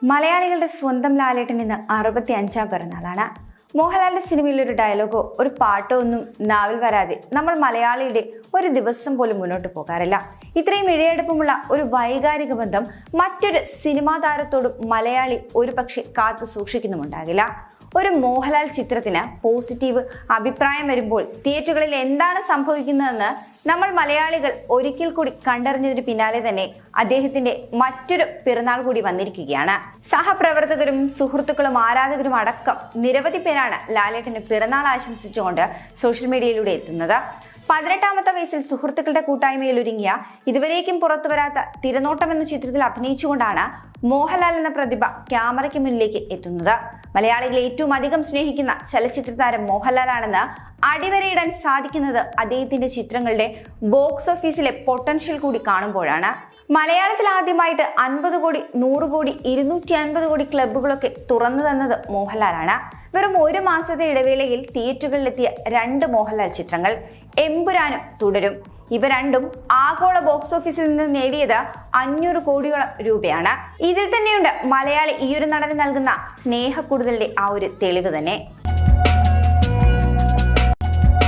മലയാളികളുടെ സ്വന്തം ലാലേട്ടൻ ഇന്ന് 65ാം പിറന്നാളാണ്. മോഹൻലാലിന്റെ സിനിമയിൽ ഒരു ഡയലോഗോ ഒരു പാട്ടോ ഒന്നും നാവിൽ വരാതെ നമ്മൾ മലയാളിയുടെ ഒരു ദിവസം പോലും മുന്നോട്ട് പോകാറില്ല. ഇത്രയും ഇഴയെടുപ്പമുള്ള ഒരു വൈകാരിക ബന്ധം മറ്റൊരു സിനിമാ താരത്തോടും മലയാളി ഒരു പക്ഷെ കാത്തു സൂക്ഷിക്കുന്നുമുണ്ടാകില്ല. ഒരു മോഹൻലാൽ ചിത്രത്തിന് പോസിറ്റീവ് അഭിപ്രായം വരുമ്പോൾ തിയേറ്ററുകളിൽ എന്താണ് സംഭവിക്കുന്നതെന്ന് നമ്മൾ മലയാളികൾ ഒരിക്കൽ കൂടി കണ്ടറിഞ്ഞതിന് പിന്നാലെ തന്നെ അദ്ദേഹത്തിന്റെ മറ്റൊരു പിറന്നാൾ കൂടി വന്നിരിക്കുകയാണ്. സഹപ്രവർത്തകരും സുഹൃത്തുക്കളും ആരാധകരും അടക്കം നിരവധി പേരാണ് ലാലേട്ടന് പിറന്നാൾ ആശംസിച്ചുകൊണ്ട് സോഷ്യൽ മീഡിയയിലൂടെ എത്തുന്നത്. 18ാമത്തെ വയസ്സിൽ സുഹൃത്തുക്കളുടെ കൂട്ടായ്മയിൽ ഒരുങ്ങിയ ഇതുവരേക്കും പുറത്തു വരാത്ത തിരനോട്ടം എന്ന ചിത്രത്തിൽ അഭിനയിച്ചുകൊണ്ടാണ് മോഹൻലാൽ എന്ന പ്രതിഭ ക്യാമറയ്ക്ക് മുന്നിലേക്ക് എത്തുന്നത്. മലയാളികളെ ഏറ്റവും അധികം സ്നേഹിക്കുന്ന ചലച്ചിത്ര താരം മോഹൻലാലാണെന്ന് അടിവരയിടാൻ സാധിക്കുന്നത് അദ്ദേഹത്തിന്റെ ചിത്രങ്ങളുടെ ബോക്സ് ഓഫീസിലെ പൊട്ടൻഷ്യൽ കൂടി കാണുമ്പോഴാണ്. മലയാളത്തിൽ ആദ്യമായിട്ട് 50 കോടി 100 കോടി 250 കോടി ക്ലബ്ബുകളൊക്കെ തുറന്നു തന്നത് മോഹൻലാലാണ്. വെറും ഒരു മാസത്തെ ഇടവേളയിൽ തിയേറ്ററുകളിലെത്തിയ 2 മോഹൻലാൽ ചിത്രങ്ങൾ എമ്പുരാനും തുടരും. ഇവ രണ്ടും ആഗോള ബോക്സ് ഓഫീസിൽ നിന്ന് നേടിയത് 500 കോടിയോളം രൂപയാണ്. ഇതിൽ തന്നെയുണ്ട് മലയാളി ഈയൊരു നടന് നൽകുന്ന സ്നേഹക്കൂടുതലിന്റെ ആ ഒരു തെളിവ് തന്നെ.